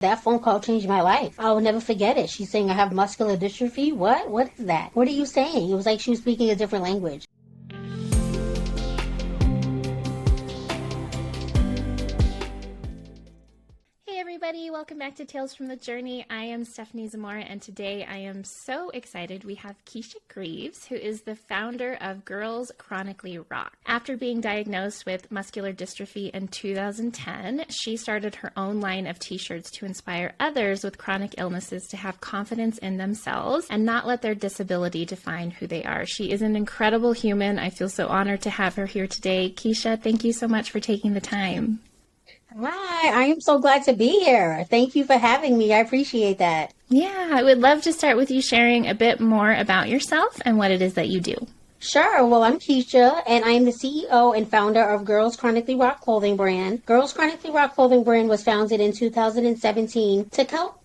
That phone call changed my life. I will never forget it. She's saying I have muscular dystrophy. What? What is that? What are you saying? It was like she was speaking a different language. Everybody, welcome back to Tales from the Journey. I am Stephanie Zamora, and today I am so excited. We have Keisha Greaves, who is the founder of Girls Chronically Rock. After being diagnosed with muscular dystrophy in 2010, she started her own line of t-shirts to inspire others with chronic illnesses to have confidence in themselves and not let their disability define who they are. She is an incredible human. I feel so honored to have her here today. Keisha, thank you so much for taking the time. Hi, I am so glad to be here. Thank you for having me. I appreciate that. Yeah, I would love to start with you sharing a bit more about yourself and what it is that you do. Sure. Well, I'm Keisha, and I am the CEO and founder of Girls Chronically Rock clothing brand. Girls Chronically Rock clothing brand was founded in 2017 to help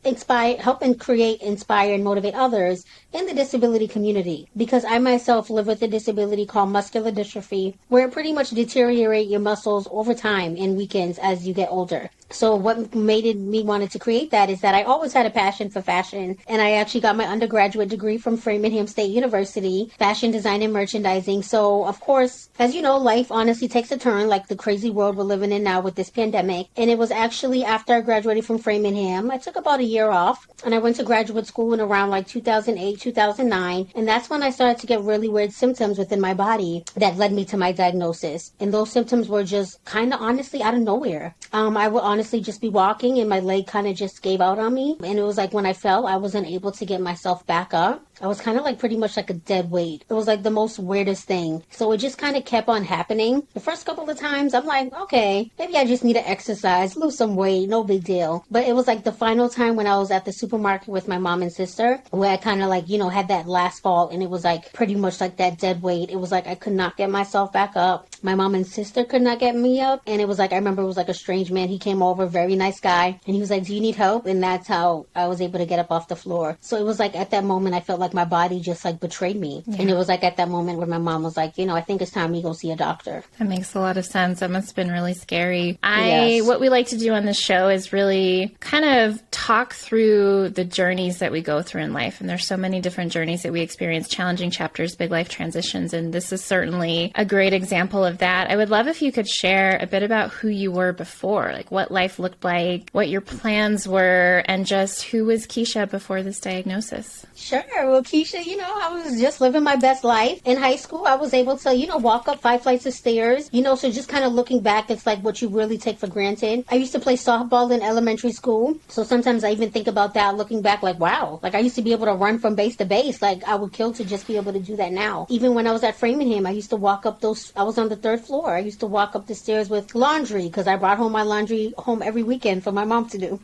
and create, inspire, and motivate others in the disability community. Because I myself live with a disability called muscular dystrophy, where it pretty much deteriorates your muscles over time and weakens as you get older. So what made me wanted to create that is that I always had a passion for fashion, and I actually got my undergraduate degree from Framingham State University, fashion design and merchandising. So, of course, as you know, life honestly takes a turn, like the crazy world we're living in now with this pandemic. And it was actually after I graduated from Framingham, I took about a year off, and I went to graduate school in around like 2008, 2009, and that's when I started to get really weird symptoms within my body that led me to my diagnosis. And those symptoms were just kind of honestly out of nowhere. I would honestly just be walking and my leg kind of just gave out on me. And it was like when I fell, I wasn't able to get myself back up. I was kind of like pretty much like a dead weight. It was like the most weirdest thing. So it just kind of kept on happening. The first couple of times, I'm like, okay, maybe I just need to exercise, lose some weight, no big deal. But it was like the final time when I was at the supermarket with my mom and sister, where I kind of like, had that last fall, and it was like pretty much like that dead weight. It was like I could not get myself back up. My mom and sister could not get me up. And it was like, I remember it was like a strange man. He came over, very nice guy. And he was like, do you need help? And that's how I was able to get up off the floor. So it was like at that moment, I felt like my body just like betrayed me. Yeah. And it was like at that moment where my mom was like, I think it's time you go see a doctor. That makes a lot of sense. That must have been really scary. Yes. What we like to do on this show is really kind of talk through the journeys that we go through in life. And there's so many different journeys that we experience, challenging chapters, big life transitions. And this is certainly a great example of that. I would love if you could share a bit about who you were before, like what life looked like, what your plans were, and just who was Keisha before this diagnosis. Sure. Well, Keisha, I was just living my best life. In high school, I was able to, walk up 5 flights of stairs, so just kind of looking back, it's like what you really take for granted. I used to play softball in elementary school. So sometimes I even think about that looking back like, wow, like I used to be able to run from base to base. Like I would kill to just be able to do that now. Even when I was at Framingham, I used to walk up I was on the 3rd floor. I used to walk up the stairs with laundry because I brought home my laundry home every weekend for my mom to do.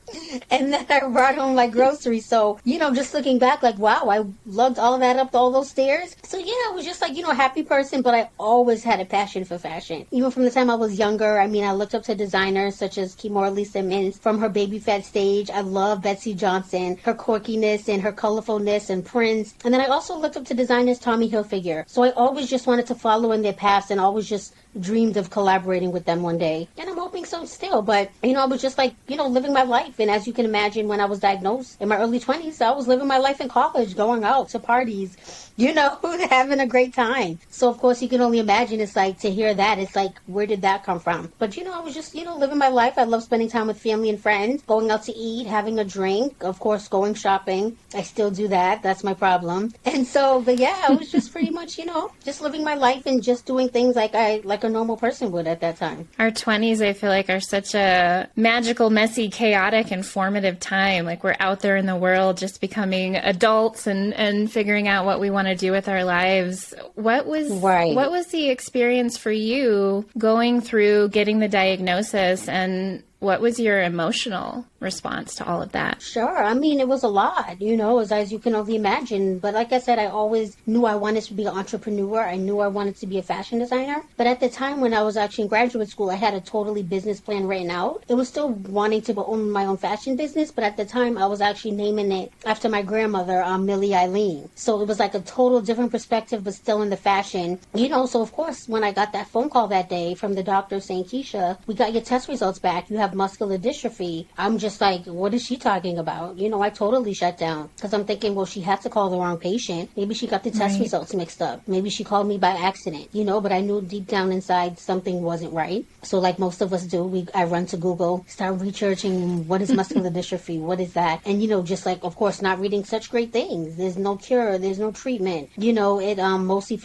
And then I brought home like groceries. So, just looking back like, wow, I lugged all of that up all those stairs. So yeah, I was just like, a happy person, but I always had a passion for fashion. Even from the time I was younger, I looked up to designers such as Kimora Lee Simmons from her baby fat stage. I love Betsy Johnson, her quirkiness and her colorfulness, and Prince. And then I also looked up to designers Tommy Hilfiger. So I always just wanted to follow in their paths and always just dreamed of collaborating with them one day. And I'm hoping so still. But, I was just like, living my life. And as you can imagine, when I was diagnosed in my early 20s, I was living my life in college, going out to parties, having a great time. So, of course, you can only imagine it's like to hear that. It's like, where did that come from? But, I was just, living my life. I love spending time with family and friends, going out to eat, having a drink, of course, going shopping. I still do that. That's my problem. And so, but yeah, I was just pretty much, just living my life and just doing things like a normal person would at that time. Our 20s, I feel like, are such a magical, messy, chaotic, and formative time. Like we're out there in the world just becoming adults and figuring out what we want to do with our lives. What was the experience for you going through getting the diagnosis, and what was your emotional response to all of that? Sure. It was a lot, as you can only imagine. But like I said, I always knew I wanted to be an entrepreneur. I knew I wanted to be a fashion designer. But at the time when I was actually in graduate school, I had a totally business plan written out. It was still wanting to own my own fashion business. But at the time, I was actually naming it after my grandmother, Millie Eileen. So it was like a total different perspective, but still in the fashion. So of course, when I got that phone call that day from the doctor saying, Keisha, we got your test results back. You have have muscular dystrophy, I'm just like, what is she talking about? I totally shut down because I'm thinking, well, she had to call the wrong patient. Maybe she got the test results mixed up. Maybe she called me by accident, but I knew deep down inside something wasn't right. So like most of us do, I run to Google, start researching what is muscular dystrophy, what is that? And, just like, of course, not reading such great things. There's no cure, there's no treatment. It mostly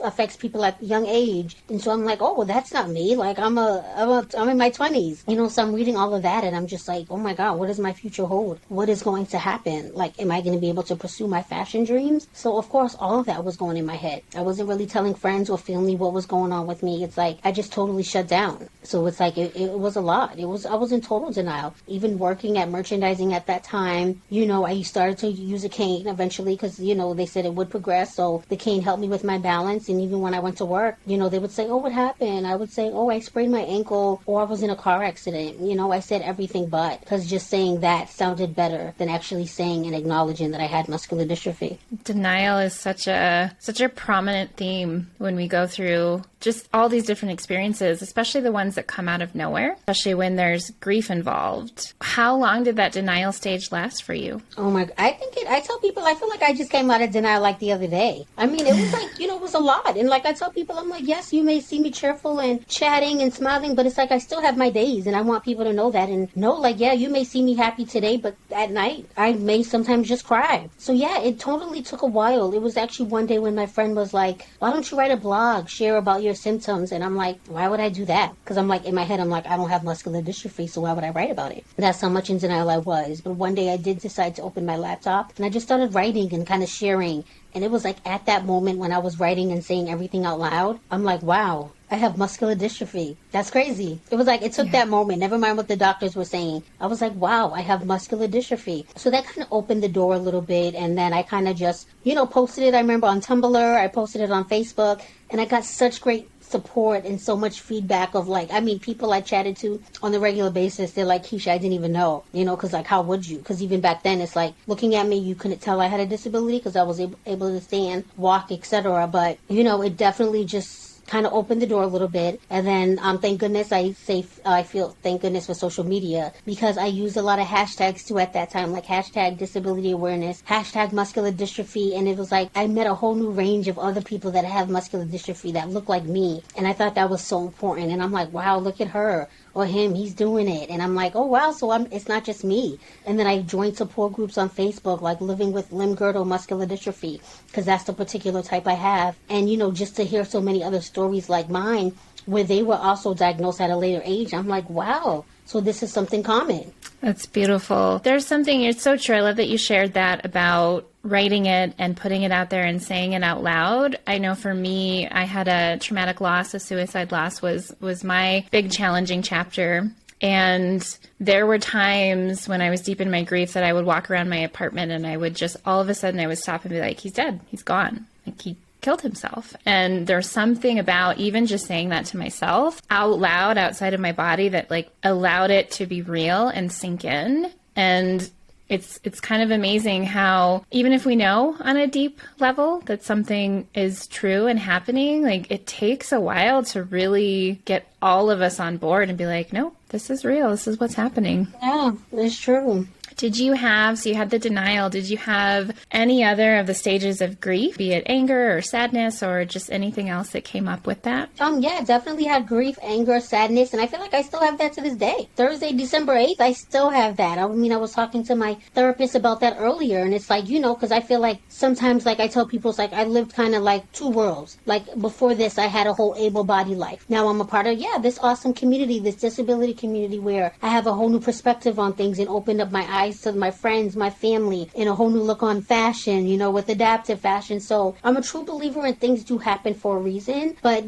affects people at a young age. And so I'm like, oh, well, that's not me. Like, I'm in my 20s, so I'm reading all of that and I'm just like, oh my God, what does my future hold? What is going to happen? Like, am I going to be able to pursue my fashion dreams? So of course, all of that was going in my head. I wasn't really telling friends or family what was going on with me. It's like, I just totally shut down. So it's like, it was a lot. I was in total denial. Even working at merchandising at that time, I started to use a cane eventually because, they said it would progress. So the cane helped me with my balance. And even when I went to work, they would say, oh, what happened? I would say, oh, I sprained my ankle or I was in a car accident. I said everything but, because just saying that sounded better than actually saying and acknowledging that I had muscular dystrophy. Denial is such a prominent theme when we go through just all these different experiences, especially the ones that come out of nowhere, especially when there's grief involved. How long did that denial stage last for you? Oh my, I tell people, I feel like I just came out of denial like the other day. I mean, it was like, it was a lot. And like I tell people, I'm like, yes, you may see me cheerful and chatting and smiling, but it's like I still have my days and I want people to know that and know like, yeah, you may see me happy today, but at night I may sometimes just cry. So yeah, it totally took a while. It was actually one day when my friend was like, why don't you write a blog, share about your symptoms? And I'm like, why would I do that? Because I'm like, in my head, I'm like, I don't have muscular dystrophy, so why would I write about it? That's how much in denial I was. But one day I did decide to open my laptop and I just started writing and kind of sharing. And it was like at that moment when I was writing and saying everything out loud, I'm like, wow, I have muscular dystrophy. That's crazy. It was like, it took that moment, never mind what the doctors were saying. I was like, wow, I have muscular dystrophy. So that kind of opened the door a little bit. And then I kind of just, posted it. I remember on Tumblr, I posted it on Facebook, and I got such great support and so much feedback of people I chatted to on the regular basis. They're like, Keisha, I didn't even know, because like, how would you? Because even back then, it's like looking at me, you couldn't tell I had a disability because I was able to stand, walk, etc. But, it definitely just kind of opened the door a little bit. And then thank goodness thank goodness for social media, because I used a lot of hashtags too at that time, like hashtag disability awareness, hashtag muscular dystrophy. And it was like I met a whole new range of other people that have muscular dystrophy that look like me, and I thought that was so important. And I'm like, wow, look at her or him, he's doing it. And I'm like, oh wow, so it's not just me. And then I joined support groups on Facebook, like Living with Limb-Girdle Muscular Dystrophy, because that's the particular type I have. And just to hear so many other stories like mine where they were also diagnosed at a later age, I'm like, wow, so this is something common. That's beautiful. There's something, it's so true. I love that you shared that about writing it and putting it out there and saying it out loud. I know for me, I had a traumatic loss, a suicide loss was my big challenging chapter. And there were times when I was deep in my grief that I would walk around my apartment and I would just, all of a sudden I would stop and be like, he's dead, he's gone. Like he killed himself. And there's something about even just saying that to myself out loud, outside of my body, that like allowed it to be real and sink in. And it's kind of amazing how even if we know on a deep level that something is true and happening, like it takes a while to really get all of us on board and be like, no, this is real. This is what's happening. Yeah, it's true. Did you have, so you had the denial, did you have any other of the stages of grief, be it anger or sadness or just anything else that came up with that? Yeah, definitely had grief, anger, sadness, and I feel like I still have that to this day. Thursday, December 8th, I still have that. I mean, I was talking to my therapist about that earlier, and it's like, because I feel like sometimes, like I tell people, it's like I lived kind of like two worlds. Like before this, I had a whole able-bodied life. Now I'm a part of, this awesome community, this disability community where I have a whole new perspective on things and opened up my eyes to my friends, my family, and a whole new look on fashion, with adaptive fashion. So I'm a true believer in things do happen for a reason. But,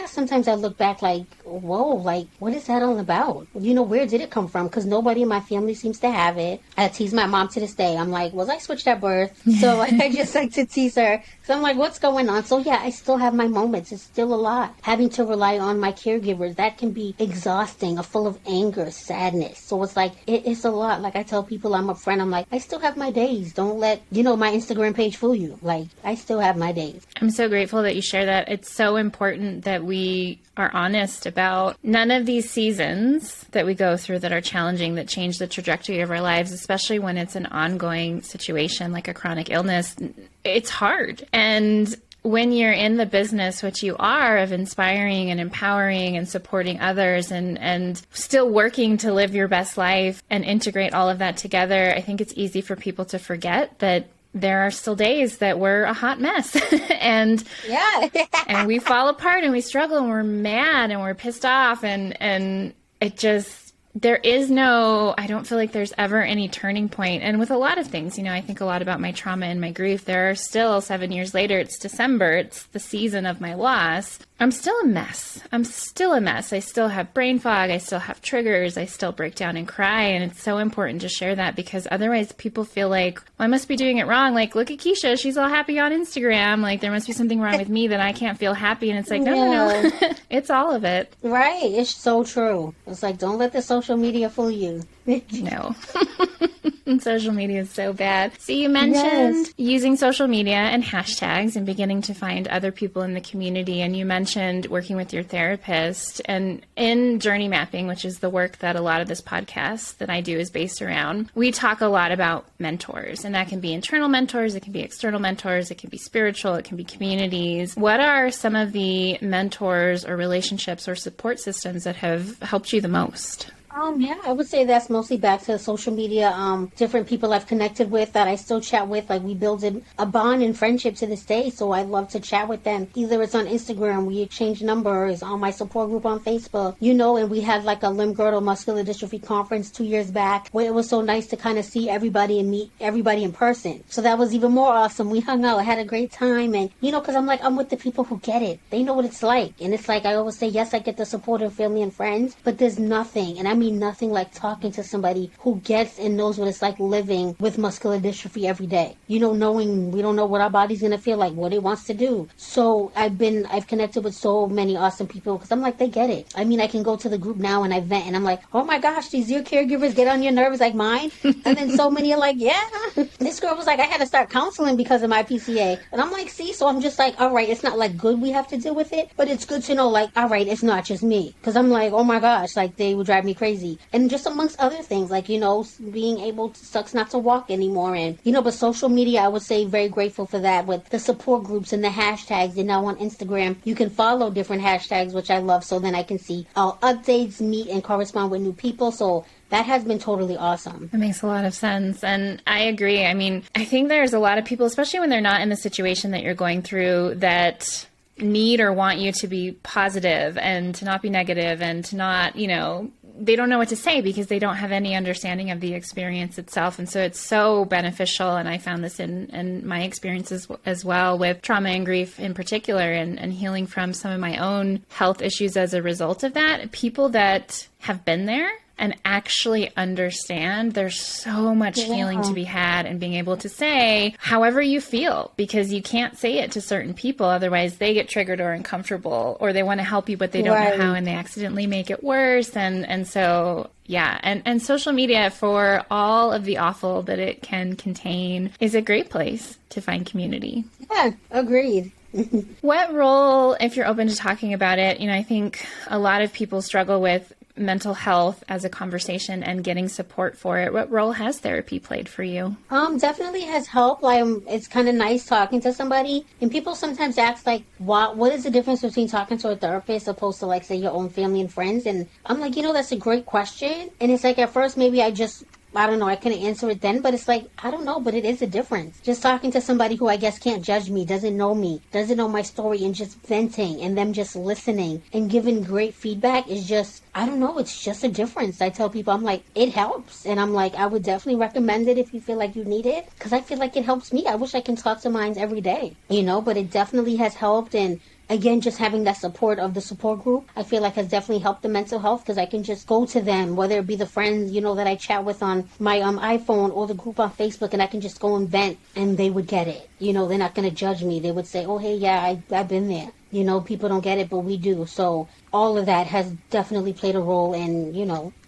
sometimes I look back like, whoa, like, what is that all about? Where did it come from? Because nobody in my family seems to have it. I tease my mom to this day. I'm like, was I switched at birth? So I just like to tease her. So I'm like, what's going on? So I still have my moments. It's still a lot. Having to rely on my caregivers, that can be exhausting, full of anger, sadness. So it's like, it's a lot. Like I tell people, people I'm a friend, I'm like, I still have my days. Don't let, my Instagram page fool you. Like, I still have my days. I'm so grateful that you share that. It's so important that we are honest about none of these seasons that we go through that are challenging, that change the trajectory of our lives, especially when it's an ongoing situation like a chronic illness. It's hard. And when you're in the business, which you are, of inspiring and empowering and supporting others and still working to live your best life and integrate all of that together, I think it's easy for people to forget that there are still days that we're a hot mess and and we fall apart and we struggle and we're mad and we're pissed off and it just, there is no, I don't feel like there's ever any turning point. And with a lot of things, I think a lot about my trauma and my grief. There are still 7 years later, it's December, it's the season of my loss. I'm still a mess. I still have brain fog. I still have triggers. I still break down and cry. And it's so important to share that because otherwise people feel like, well, I must be doing it wrong. Like, look at Keisha. She's all happy on Instagram. Like, there must be something wrong with me that I can't feel happy. And it's like, no. It's all of it. Right. It's so true. It's like, don't let the social media fool you. No. Social media is so bad. So you mentioned using social media and hashtags and beginning to find other people in the community. And you mentioned working with your therapist. And in journey mapping, which is the work that a lot of this podcast that I do is based around, we talk a lot about mentors. And that can be internal mentors, it can be external mentors, it can be spiritual, it can be communities. What are some of the mentors or relationships or support systems that have helped you the most? I would say that's mostly back to social media. Different people I've connected with that I still chat with. Like, we built a bond and friendship to this day. So I love to chat with them. Either it's on Instagram, we exchange numbers, on my support group on Facebook, and we had like a Limb-Girdle Muscular Dystrophy conference 2 years back where it was so nice to kind of see everybody and meet everybody in person. So that was even more awesome. We hung out, had a great time. And, because I'm with the people who get it. They know what it's like. And it's like, I always say, yes, I get the support of family and friends, but there's nothing. And I mean nothing like talking to somebody who gets and knows what it's like living with muscular dystrophy every day. Knowing we don't know what our body's going to feel like, what it wants to do. So I've connected with so many awesome people because I'm like, they get it. I mean, I can go to the group now and I vent and I'm like, oh my gosh, these your caregivers get on your nerves like mine. And then so many are like, yeah. This girl was like, I had to start counseling because of my PCA. And I'm like, see, so I'm just like, all right, it's not like good we have to deal with it, but it's good to know like, all right, it's not just me. Because I'm like, oh my gosh, like they would drive me crazy. And just amongst other things, like, being able to, sucks not to walk anymore. And, but social media, I would say very grateful for that with the support groups and the hashtags. And now on Instagram, you can follow different hashtags, which I love. So then I can see all updates, meet and correspond with new people. So that has been totally awesome. That makes a lot of sense. And I agree. I mean, I think there's a lot of people, especially when they're not in the situation that you're going through, that need or want you to be positive and to not be negative and to not, they don't know what to say because they don't have any understanding of the experience itself. And so it's so beneficial. And I found this in my experiences as well with trauma and grief in particular and healing from some of my own health issues as a result of that. People that have been there and actually understand, there's so much healing to be had and being able to say however you feel, because you can't say it to certain people. Otherwise they get triggered or uncomfortable, or they want to help you, but they don't know how, and they accidentally make it worse. And so, yeah. And social media, for all of the awful that it can contain, is a great place to find community. Yeah, agreed. What role, if you're open to talking about it, I think a lot of people struggle with mental health as a conversation and getting support for it. What role has therapy played for you? Definitely has helped. Like, it's kind of nice talking to somebody. And people sometimes ask, like, what is the difference between talking to a therapist opposed to, like, say, your own family and friends? And I'm like, that's a great question. And it's like, at first, maybe I don't know, I couldn't answer it then, but it's like, I don't know, but it is a difference. Just talking to somebody who I guess can't judge me, doesn't know my story, and just venting and them just listening and giving great feedback is just, I don't know, it's just a difference. I tell people, I'm like, it helps. And I'm like, I would definitely recommend it if you feel like you need it, because I feel like it helps me. I wish I can talk to mine every day, but it definitely has helped. And again, just having that support of the support group, I feel like has definitely helped the mental health, because I can just go to them, whether it be the friends, that I chat with on my iPhone or the group on Facebook, and I can just go and vent and they would get it. They're not going to judge me. They would say, oh, hey, yeah, I've been there. People don't get it, but we do. So all of that has definitely played a role in,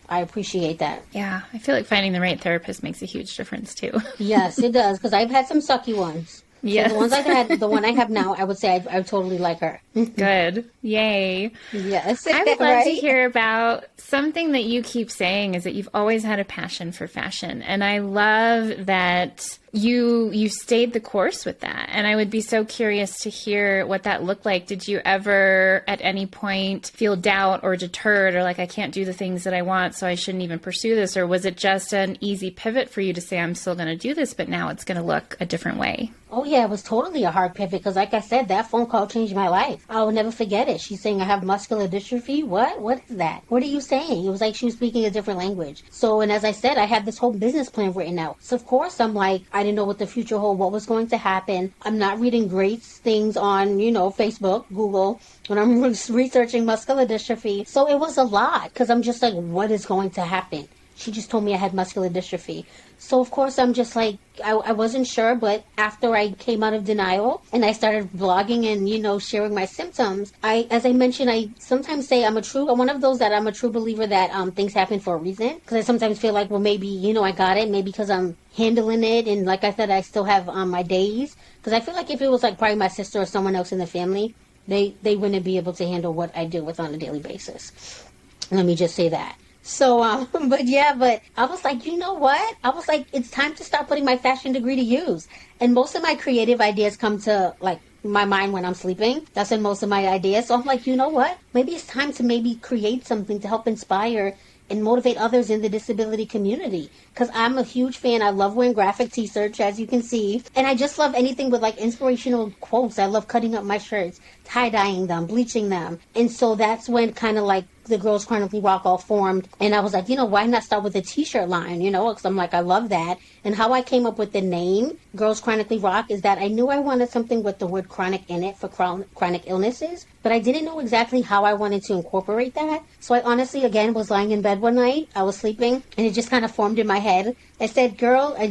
I appreciate that. Yeah, I feel like finding the right therapist makes a huge difference too. Yes, it does, because I've had some sucky ones. Yes. So the ones I've had, the one I have now, I would say I totally like her. Good. Yay. Yes. I would love to Right? hear about something that you keep saying is that you've always had a passion for fashion. And I love that you stayed the course with that. And I would be so curious to hear what that looked like. Did you ever at any point feel doubt or deterred or like, I can't do the things that I want, so I shouldn't even pursue this? Or was it just an easy pivot for you to say, I'm still going to do this, but now it's going to look a different way? Oh, yeah, it was totally a hard pivot because, like I said, that phone call changed my life. I will never forget it. She's saying I have muscular dystrophy. What? What is that? What are you saying? It was like she was speaking a different language. So, and as I said, I had this whole business plan written out. So, of course, I'm like, I didn't know what the future hold, what was going to happen. I'm not reading great things on, Facebook, Google, when I'm researching muscular dystrophy. So it was a lot because I'm just like, what is going to happen? She just told me I had muscular dystrophy. So, of course, I'm just like, I wasn't sure, but after I came out of denial and I started vlogging and, sharing my symptoms, as I mentioned, I sometimes say I'm one of those that I'm a true believer that things happen for a reason. Because I sometimes feel like, well, maybe, I got it, maybe because I'm handling it. And like I said, I still have my days. Because I feel like if it was like probably my sister or someone else in the family, they wouldn't be able to handle what I deal with on a daily basis. Let me just say that. So, but I was like, you know what? I was like, it's time to start putting my fashion degree to use. And most of my creative ideas come to like my mind when I'm sleeping. That's when most of my ideas. So I'm like, you know what? Maybe it's time to maybe create something to help inspire and motivate others in the disability community. Because I'm a huge fan. I love wearing graphic t-shirts, as you can see. And I just love anything with like inspirational quotes. I love cutting up my shirts, tie-dyeing them, bleaching them. And so that's when kind of like the Girls Chronically Rock all formed. And I was like, why not start with a t-shirt line, because I'm like, I love that. And how I came up with the name Girls Chronically Rock is that I knew I wanted something with the word chronic in it for chronic illnesses, but I didn't know exactly how I wanted to incorporate that. So I honestly, again, was lying in bed one night. I was sleeping and it just kind of formed in my head. I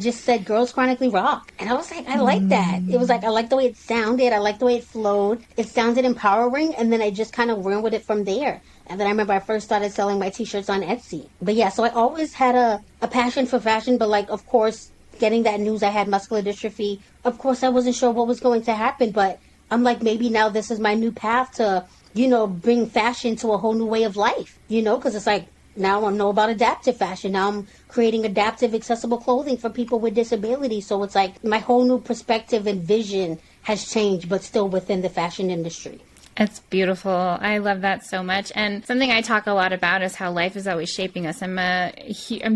just said Girls Chronically Rock. And I was like, I like that. It was like, I like the way it sounded. I like the way it flowed. It sounded empowering. And then I just kind of ran with it from there. And then I remember I first started selling my t-shirts on Etsy. But yeah, so I always had a passion for fashion. But like, of course, getting that news I had muscular dystrophy, of course, I wasn't sure what was going to happen. But I'm like, maybe now this is my new path to, bring fashion to a whole new way of life, because it's like, now I know about adaptive fashion. Now I'm creating adaptive, accessible clothing for people with disabilities. So it's like my whole new perspective and vision has changed, but still within the fashion industry. It's beautiful. I love that so much. And something I talk a lot about is how life is always shaping us. I'm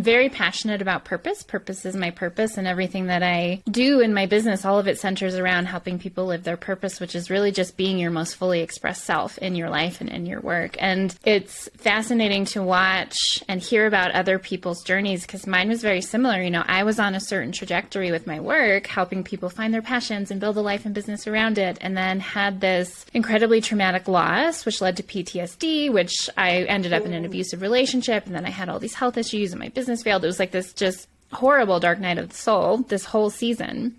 very passionate about purpose. Purpose is my purpose, and everything that I do in my business, all of it centers around helping people live their purpose, which is really just being your most fully expressed self in your life and in your work. And it's fascinating to watch and hear about other people's journeys because mine was very similar. I was on a certain trajectory with my work, helping people find their passions and build a life and business around it, and then had this incredibly traumatic loss, which led to PTSD, which I ended up in an abusive relationship. And then I had all these health issues and my business failed. It was like this just horrible dark night of the soul this whole season.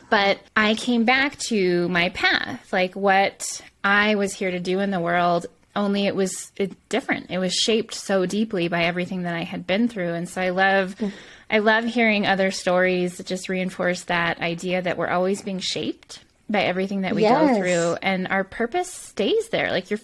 But I came back to my path, like what I was here to do in the world, only it was different. It was shaped so deeply by everything that I had been through. And so I love hearing other stories that just reinforce that idea that we're always being shaped by everything that we go through, and our purpose stays there. Like your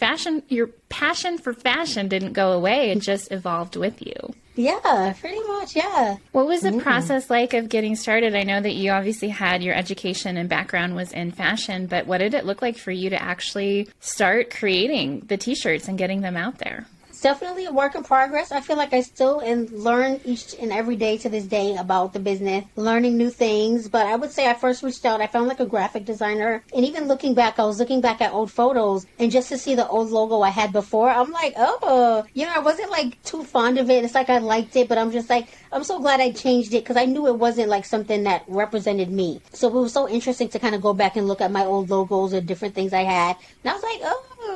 passion for fashion didn't go away. It just evolved with you. Yeah, pretty much. Yeah. What was the process like of getting started? I know that you obviously had your education and background was in fashion, but what did it look like for you to actually start creating the t-shirts and getting them out there? Definitely a work in progress. I feel like I still learn each and every day to this day about the business, learning new things. But I would say I first reached out, I found like a graphic designer. And even looking back, I was looking back at old photos and just to see the old logo I had before, I'm like, I wasn't like too fond of it. It's like I liked it, but I'm just like, I'm so glad I changed it because I knew it wasn't like something that represented me. So it was so interesting to kind of go back and look at my old logos or different things I had. And I was like,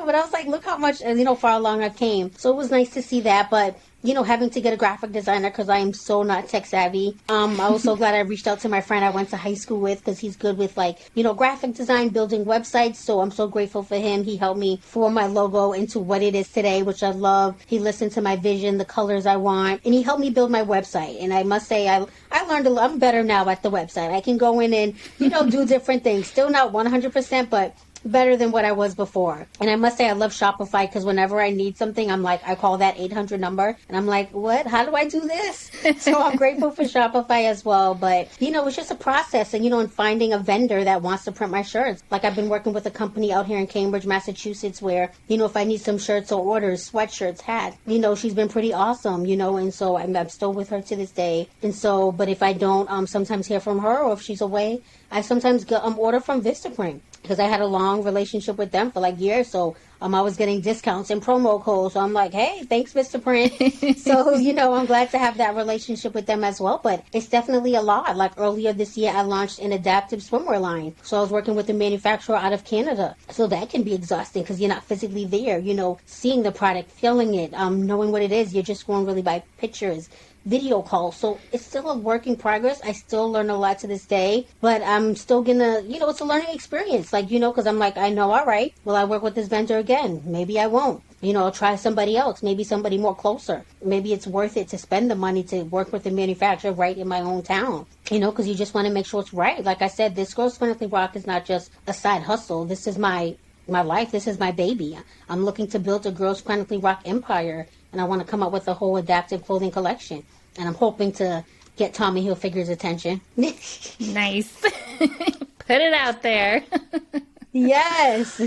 but I was like, look how much, far along I came. So it was nice to see that. But having to get a graphic designer because I am so not tech savvy. I was so glad I reached out to my friend I went to high school with because he's good with graphic design, building websites. So I'm so grateful for him. He helped me form my logo into what it is today, which I love. He listened to my vision, the colors I want, and he helped me build my website. And I must say, I learned a lot. I'm better now at the website. I can go in and, do different things. Still not 100%, but better than what I was before. And I must say I love Shopify because whenever I need something, I call that 800 number and I'm like, what? How do I do this? So I'm grateful for Shopify as well. But, it's just a process and, and finding a vendor that wants to print my shirts. Like I've been working with a company out here in Cambridge, Massachusetts, where, if I need some shirts or orders, sweatshirts, hats, she's been pretty awesome, and so I'm still with her to this day. And so, but if I don't sometimes hear from her or if she's away, I sometimes get order from Vistaprint because I had a long relationship with them for years. So I was getting discounts and promo codes. So I'm like, hey, thanks, Vistaprint. So, I'm glad to have that relationship with them as well. But it's definitely a lot. Like earlier this year, I launched an adaptive swimwear line. So I was working with a manufacturer out of Canada. So that can be exhausting because you're not physically there, seeing the product, feeling it, knowing what it is. You're just going really by pictures, video calls. So it's still a work in progress. I still learn a lot to this day, but I'm still gonna, it's a learning experience. Because I'm like, I know, all right, will I work with this vendor again? Maybe I won't. I'll try somebody else, maybe somebody more closer. Maybe it's worth it to spend the money to work with a manufacturer right in my own town, because you just want to make sure it's right. Like I said, this Girls Chronically Rock is not just a side hustle. This is my life. This is my baby. I'm looking to build a Girls Chronically Rock empire, and I want to come up with a whole adaptive clothing collection. And I'm hoping to get Tommy Hilfiger's attention. Nice. Put it out there. Yes.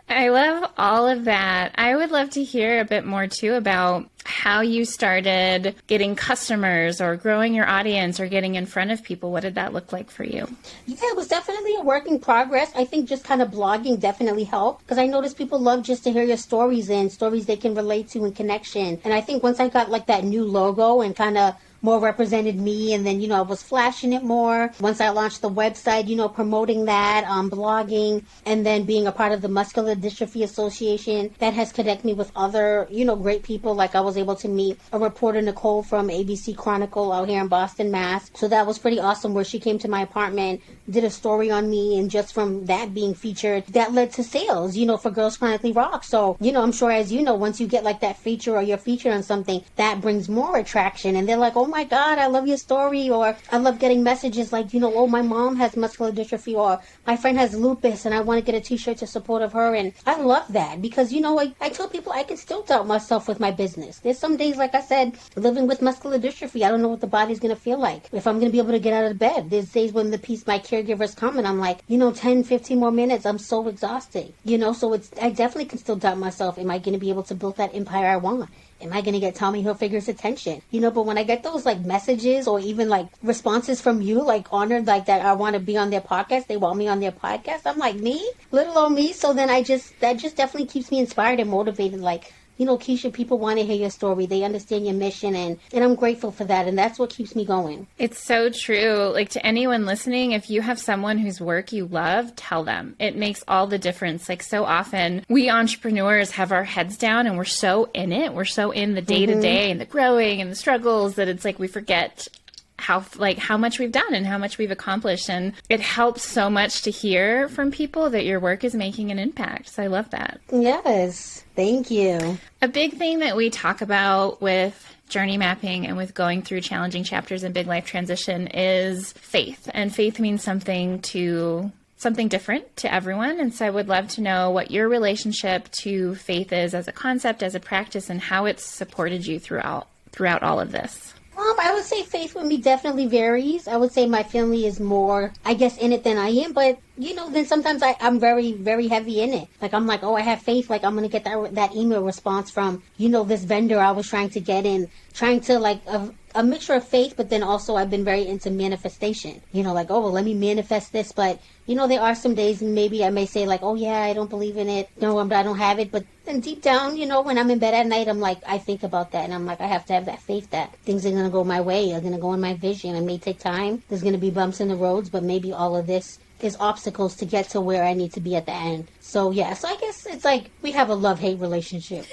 I love all of that. I would love to hear a bit more, too, about how you started getting customers or growing your audience or getting in front of people. What did that look like for you? Yeah, it was definitely a work in progress. I think just kind of blogging definitely helped because I noticed people love just to hear your stories and stories they can relate to and connection. And I think once I got that new logo and kind of more represented me, and then I was flashing it more once I launched the website, promoting that, blogging, and then being a part of the Muscular Dystrophy Association that has connected me with other great people. Like I was able to meet a reporter, Nicole, from ABC Chronicle out here in Boston, Mass. So that was pretty awesome, where she came to my apartment, did a story on me, and just from that being featured, that led to sales for Girls Chronically Rock. So I'm sure, as once you get that feature or you're featured on something, that brings more attraction, and they're like, oh my God, I love your story. Or I love getting messages like, oh, my mom has muscular dystrophy, or my friend has lupus and I want to get a t-shirt to support of her. And I love that because, I tell people I can still doubt myself with my business. There's some days, like I said, living with muscular dystrophy, I don't know what the body's going to feel like, if I'm going to be able to get out of bed. There's days when my caregivers come and I'm like, 10, 15 more minutes, I'm so exhausted, so I definitely can still doubt myself. Am I going to be able to build that empire I want? Am I going to get Tommy Hilfiger's attention? But when I get those messages or even responses from you, honored that I want to be on their podcast, they want me on their podcast, I'm like, me? Little old me? So then that just definitely keeps me inspired and motivated. Keisha, people want to hear your story. They understand your mission, and I'm grateful for that. And that's what keeps me going. It's so true. To anyone listening, if you have someone whose work you love, tell them. It makes all the difference. So often we entrepreneurs have our heads down and we're so in it. We're so in the day-to-day and the growing and the struggles that it's we forget how much we've done and how much we've accomplished. And it helps so much to hear from people that your work is making an impact. So I love that. Yes. Thank you. A big thing that we talk about with journey mapping and with going through challenging chapters in big life transition is faith. And faith means something different to everyone. And so I would love to know what your relationship to faith is as a concept, as a practice, and how it's supported you throughout all of this. I would say faith with me definitely varies. I would say my family is more, I guess, in it than I am. But, then sometimes I'm very, very heavy in it. I'm like, oh, I have faith. I'm going to get that email response from, this vendor I was trying to get in. Trying to, a mixture of faith, but then also I've been very into manifestation. Oh, well, let me manifest this. But, there are some days maybe I may say oh, yeah, I don't believe in it. No, I don't have it. But then deep down, when I'm in bed at night, I'm I think about that. And I'm I have to have that faith that things are going to go my way. Are going to go in my vision. It may take time. There's going to be bumps in the roads, but maybe all of this is obstacles to get to where I need to be at the end. So, yeah. So I guess it's we have a love-hate relationship.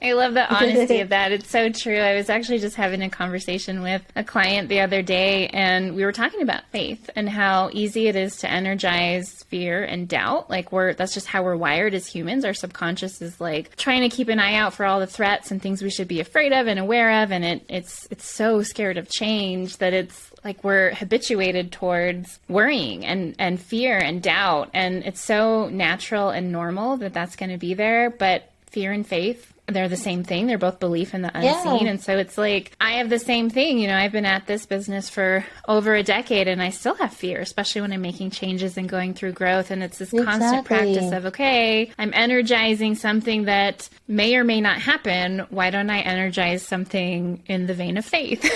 I I love the honesty of that. It's so true. I was actually just having a conversation with a client the other day, and we were talking about faith and how easy it is to energize fear and doubt. Like that's just how we're wired as humans. Our subconscious is like trying to keep an eye out for all the threats and things we should be afraid of and aware of. And it's so scared of change that it's like we're habituated towards worrying and fear and doubt. And it's so natural and normal that that's going to be there. But fear and faith, they're the same thing. They're both belief in the unseen. Yeah. And so it's like, I have the same thing. You know, I've been at this business for over a decade and I still have fear, especially when I'm making changes and going through growth. And it's this constant practice of, okay, I'm energizing something that may or may not happen. Why don't I energize something in the vein of faith?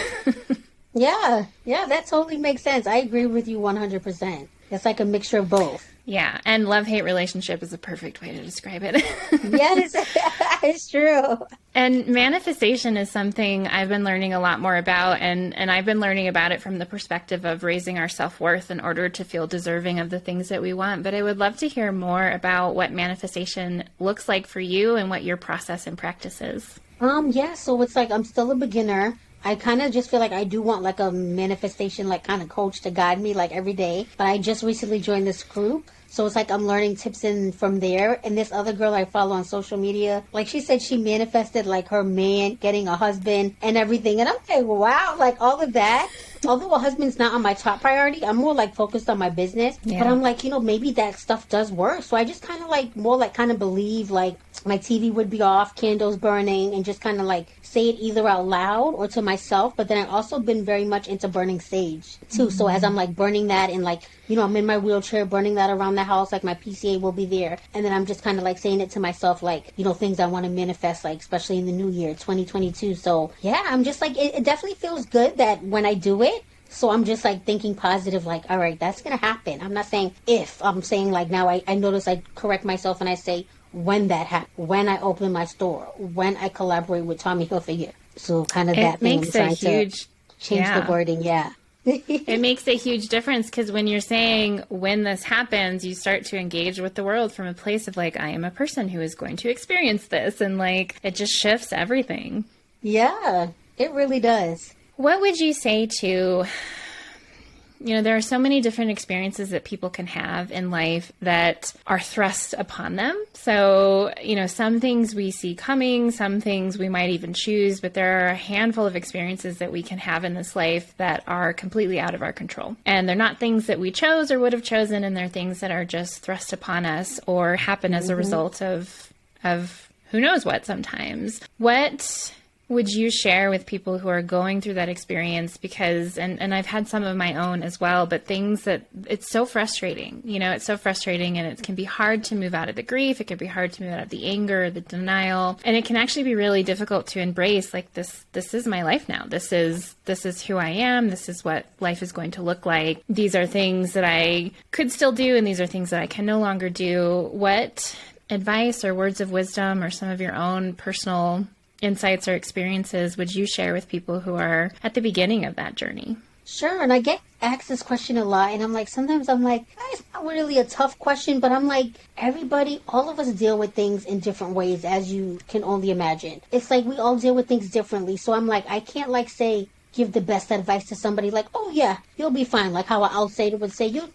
Yeah, that totally makes sense. I agree with you 100%. It's like a mixture of both. Yeah, and love-hate relationship is a perfect way to describe it. Yes, it's true. And manifestation is something I've been learning a lot more about, and I've been learning about it from the perspective of raising our self-worth in order to feel deserving of the things that we want. But I would love to hear more about what manifestation looks like for you and what your process and practice is. So it's like I'm still a beginner. I kind of just feel like I do want like a manifestation, like kind of coach to guide me like every day. But I just recently joined this group. So it's like I'm learning tips in from there. And this other girl I follow on social media, like she said she manifested like her man getting a husband and everything. And I'm like, wow, like all of that. Although a husband's not on my top priority, I'm more like focused on my business. Yeah. But I'm like, maybe that stuff does work. So I just kind of like more like kind of believe like my TV would be off, candles burning, and just kind of like say it either out loud or to myself. But then I've also been very much into burning sage too. Mm-hmm. So as I'm like burning that and like, I'm in my wheelchair burning that around the house, like my PCA will be there. And then I'm just kind of like saying it to myself, like, things I want to manifest, like especially in the new year, 2022. So yeah, I'm just like, it definitely feels good that when I do it. So I'm just like thinking positive, like, all right, that's going to happen. I'm not saying if, I'm saying like now I notice I correct myself and I say when that happens, when I open my store, when I collaborate with Tommy Hilfiger. So kind of that thing. Makes a huge, change the wording. Yeah. It makes a huge difference because when you're saying when this happens, you start to engage with the world from a place of like, I am a person who is going to experience this. And like, it just shifts everything. Yeah, it really does. What would you say to, there are so many different experiences that people can have in life that are thrust upon them. So, some things we see coming, some things we might even choose, but there are a handful of experiences that we can have in this life that are completely out of our control. And they're not things that we chose or would have chosen, and they're things that are just thrust upon us or happen as a result of who knows what sometimes. What would you share with people who are going through that experience? Because, and I've had some of my own as well, but things that it's so frustrating, it's so frustrating, and it can be hard to move out of the grief. It can be hard to move out of the anger, the denial. And it can actually be really difficult to embrace like this is my life now. This is who I am. This is what life is going to look like. These are things that I could still do, and these are things that I can no longer do. What advice or words of wisdom or some of your own personal insights or experiences would you share with people who are at the beginning of that journey? Sure. And I get asked this question a lot. And I'm like, sometimes I'm like, it's not really a tough question, but I'm like, all of us deal with things in different ways, as you can only imagine. It's like we all deal with things differently. So I'm like, I can't like say, give the best advice to somebody like, oh yeah, you'll be fine. Like how an outsider would say, you'll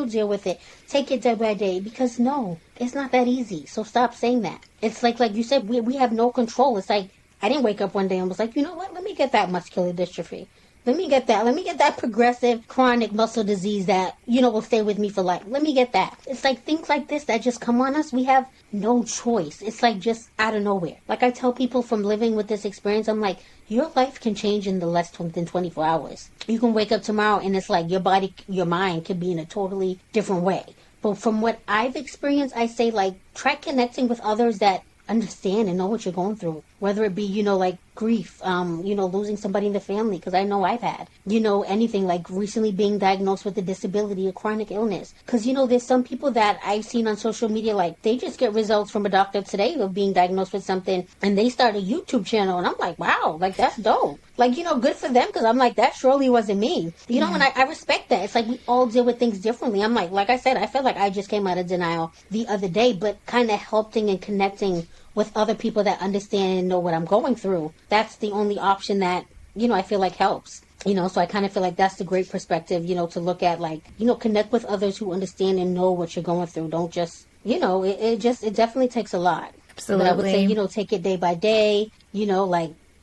deal with it. Take it day by day. Because no, it's not that easy. So stop saying that. It's like you said, we have no control. It's like, I didn't wake up one day and was like, you know what? Let me get that muscular dystrophy. Let me get that progressive chronic muscle disease that, will stay with me for life. Let me get that. It's like things like this that just come on us. We have no choice. It's like just out of nowhere. Like I tell people from living with this experience, I'm like, your life can change in the less than 24 hours. You can wake up tomorrow and it's like your body, your mind could be in a totally different way. But from what I've experienced, I say like try connecting with others that understand and know what you're going through. Whether it be, like grief, losing somebody in the family, because I know I've had, anything like recently being diagnosed with a disability, a chronic illness. Because, there's some people that I've seen on social media, like they just get results from a doctor today of being diagnosed with something and they start a YouTube channel. And I'm like, wow, like that's dope. Like, good for them, because I'm like, that surely wasn't me. And I respect that. It's like we all deal with things differently. I'm like I said, I felt like I just came out of denial the other day, but kind of helping and connecting with other people that understand and know what I'm going through. That's the only option that, I feel like helps. So I kind of feel like that's the great perspective, to look at, like, connect with others who understand and know what you're going through. Don't just, it definitely takes a lot. Absolutely. But I would say, take it day by day,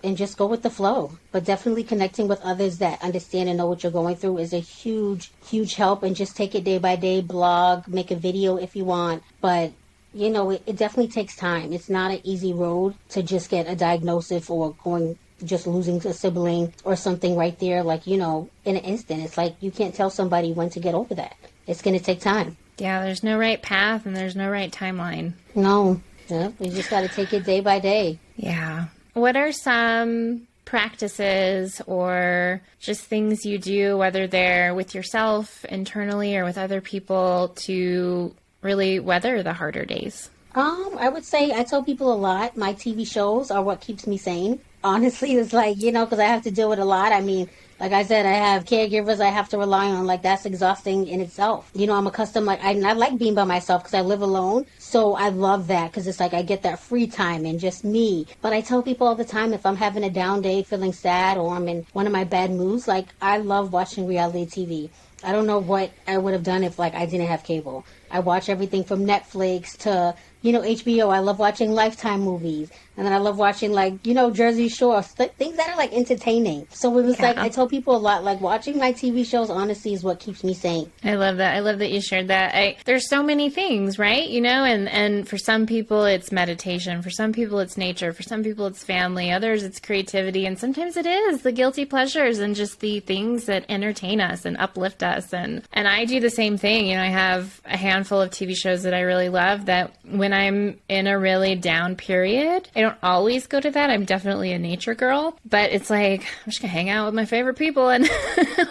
and just go with the flow. But definitely connecting with others that understand and know what you're going through is a huge, huge help. And just take it day by day, blog, make a video if you want. But, it definitely takes time. It's not an easy road to just get a diagnosis or just losing a sibling or something right there, like, in an instant. It's like you can't tell somebody when to get over that. It's going to take time. Yeah, there's no right path and there's no right timeline. No. Yeah, you just got to take it day by day. Yeah. What are some practices or just things you do, whether they're with yourself internally or with other people, to really weather the harder days? I would say I tell people a lot, my TV shows are what keeps me sane. Honestly, it's like, because I have to deal with a lot. I mean, like I said, I have caregivers I have to rely on. Like, that's exhausting in itself. I'm accustomed, I like being by myself because I live alone. So I love that because it's like I get that free time and just me. But I tell people all the time, if I'm having a down day, feeling sad, or I'm in one of my bad moods, like, I love watching reality TV. I don't know what I would have done if, like, I didn't have cable. I watch everything from Netflix to, HBO. I love watching Lifetime movies. And then I love watching, like, Jersey Shore, things that are, like, entertaining. So it was like, I tell people a lot, like, watching my TV shows, honestly, is what keeps me sane. I love that. I love that you shared that. There's so many things, right? And for some people, it's meditation. For some people, it's nature. For some people, it's family. Others, it's creativity. And sometimes it is the guilty pleasures and just the things that entertain us and uplift us. And I do the same thing. I have a handful of TV shows that I really love that when I'm in a really down period, I don't always go to that. I'm definitely a nature girl, but it's like, I'm just gonna hang out with my favorite people and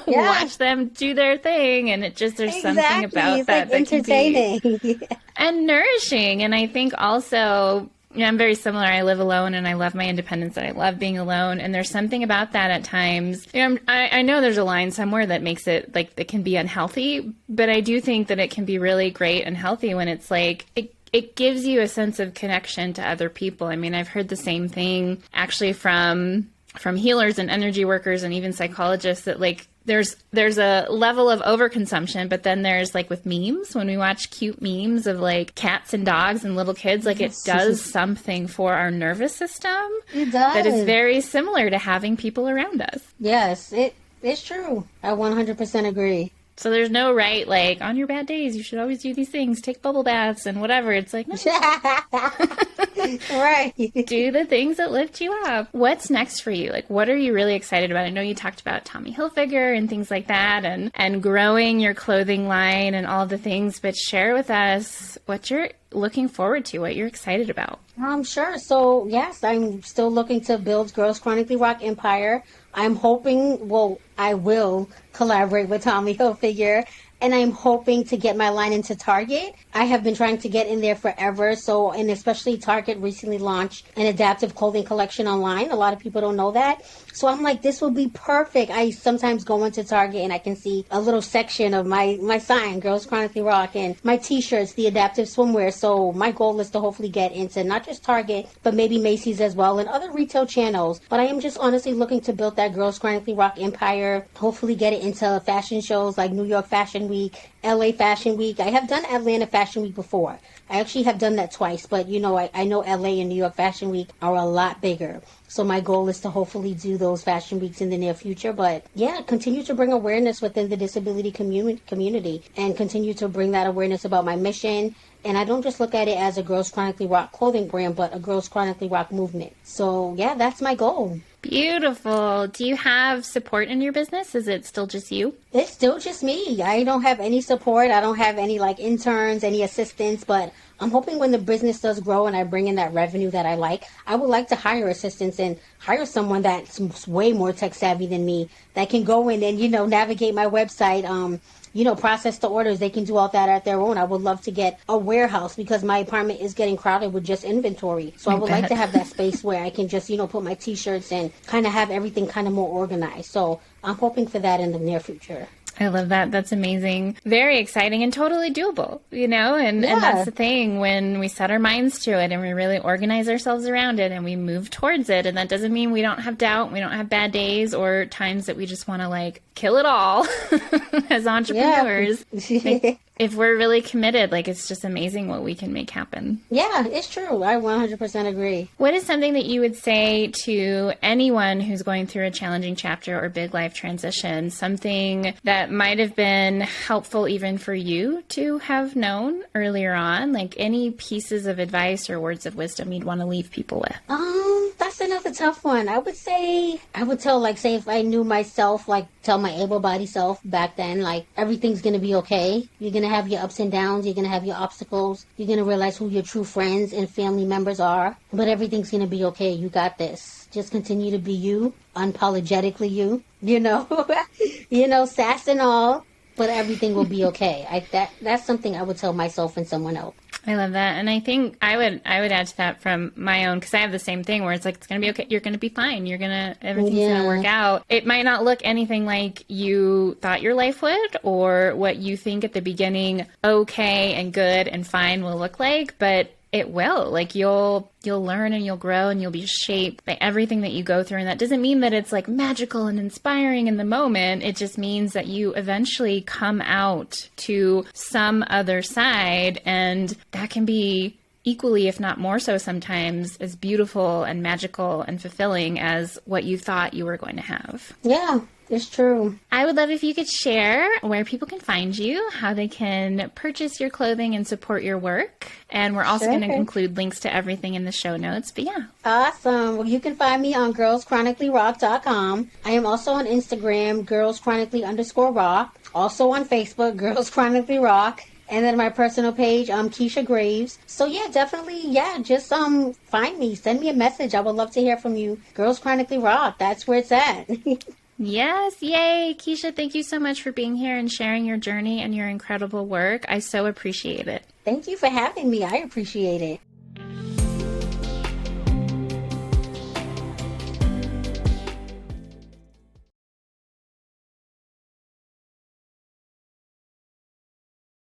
watch them do their thing. And there's something about it's that like entertaining. Can be and nourishing. And I think also, I'm very similar. I live alone and I love my independence and I love being alone. And there's something about that at times. I know there's a line somewhere that makes it like it can be unhealthy, but I do think that it can be really great and healthy when it's like, it gives you a sense of connection to other people. I mean, I've heard the same thing actually from healers and energy workers and even psychologists that, like, there's a level of overconsumption, but then there's, like, with memes, when we watch cute memes of, like, cats and dogs and little kids, like, it does something for our nervous system. It does. That is very similar to having people around us. Yes, it's true. I 100% agree. So there's no right, like, on your bad days, you should always do these things, take bubble baths and whatever. It's like, no. Right. Do the things that lift you up. What's next for you? Like, what are you really excited about? I know you talked about Tommy Hilfiger and things like that and growing your clothing line and all the things, but share with us what you're looking forward to, what you're excited about. Sure. So, yes, I'm still looking to build Girls Chronically Rock Empire. I'm hoping, I will collaborate with Tommy Hilfiger, and I'm hoping to get my line into Target. I have been trying to get in there forever. And especially Target recently launched an adaptive clothing collection online. A lot of people don't know that. So I'm like, this will be perfect. I sometimes go into Target and I can see a little section of my sign, Girls Chronically Rock, and my t-shirts, the adaptive swimwear. So my goal is to hopefully get into not just Target, but maybe Macy's as well and other retail channels. But I am just honestly looking to build that Girls Chronically Rock empire, hopefully get it into fashion shows like New York Fashion Week, LA Fashion Week. I have done Atlanta Fashion Week before. I actually have done that twice, but I know LA and New York Fashion Week are a lot bigger. So my goal is to hopefully do those fashion weeks in the near future. But yeah, continue to bring awareness within the disability community and continue to bring that awareness about my mission. And I don't just look at it as a Girls Chronically Rock clothing brand, but a Girls Chronically Rock movement. So yeah, that's my goal. Beautiful. Do you have support in your business? Is it still just you? It's still just me. I don't have any support. I don't have any interns, any assistants, but I'm hoping when the business does grow and I bring in that revenue that I like, I would like to hire assistants and hire someone that's way more tech savvy than me that can go in and, navigate my website, process the orders. They can do all that at their own. I would love to get a warehouse because my apartment is getting crowded with just inventory. So I would like to have that space where I can just, put my t-shirts and kind of have everything kind of more organized. So I'm hoping for that in the near future. I love that. That's amazing. Very exciting and totally doable, and that's the thing when we set our minds to it and we really organize ourselves around it and we move towards it. And that doesn't mean we don't have doubt. We don't have bad days or times that we just want to kill it all as entrepreneurs. Yeah. If we're really committed, it's just amazing what we can make happen. Yeah, it's true. I 100% agree. What is something that you would say to anyone who's going through a challenging chapter or big life transition? Something that might have been helpful even for you to have known earlier on? Any pieces of advice or words of wisdom you'd want to leave people with? That's another tough one. I would tell, say if I knew myself, tell my able-bodied self back then, everything's going to be okay. You're going to have your ups and downs. You're going to have your obstacles. You're going to realize who your true friends and family members are. But everything's going to be okay. You got this. Just continue to be you, unapologetically you, sass and all, but everything will be okay. That's something I would tell myself and someone else. I love that. And I think I would add to that from my own, because I have the same thing where it's it's going to be okay. You're going to be fine. Everything's going to work out. It might not look anything like you thought your life would or what you think at the beginning okay and good and fine will look like, but it will. You'll learn and you'll grow and you'll be shaped by everything that you go through. And that doesn't mean that it's magical and inspiring in the moment. It just means that you eventually come out to some other side, and that can be equally, if not more so sometimes, as beautiful and magical and fulfilling as what you thought you were going to have. Yeah. It's true. I would love if you could share where people can find you, how they can purchase your clothing and support your work. And we're also going to include links to everything in the show notes. But yeah. Awesome. Well, you can find me on girlschronicallyrock.com. I am also on Instagram, girlschronically_rock. Also on Facebook, Girls Chronically Rock. And then my personal page, Keisha Greaves. So yeah, definitely, just find me. Send me a message. I would love to hear from you. Girls Chronically Rock. That's where it's at. Yes, yay. Keisha, thank you so much for being here and sharing your journey and your incredible work. I so appreciate it. Thank you for having me. I appreciate it.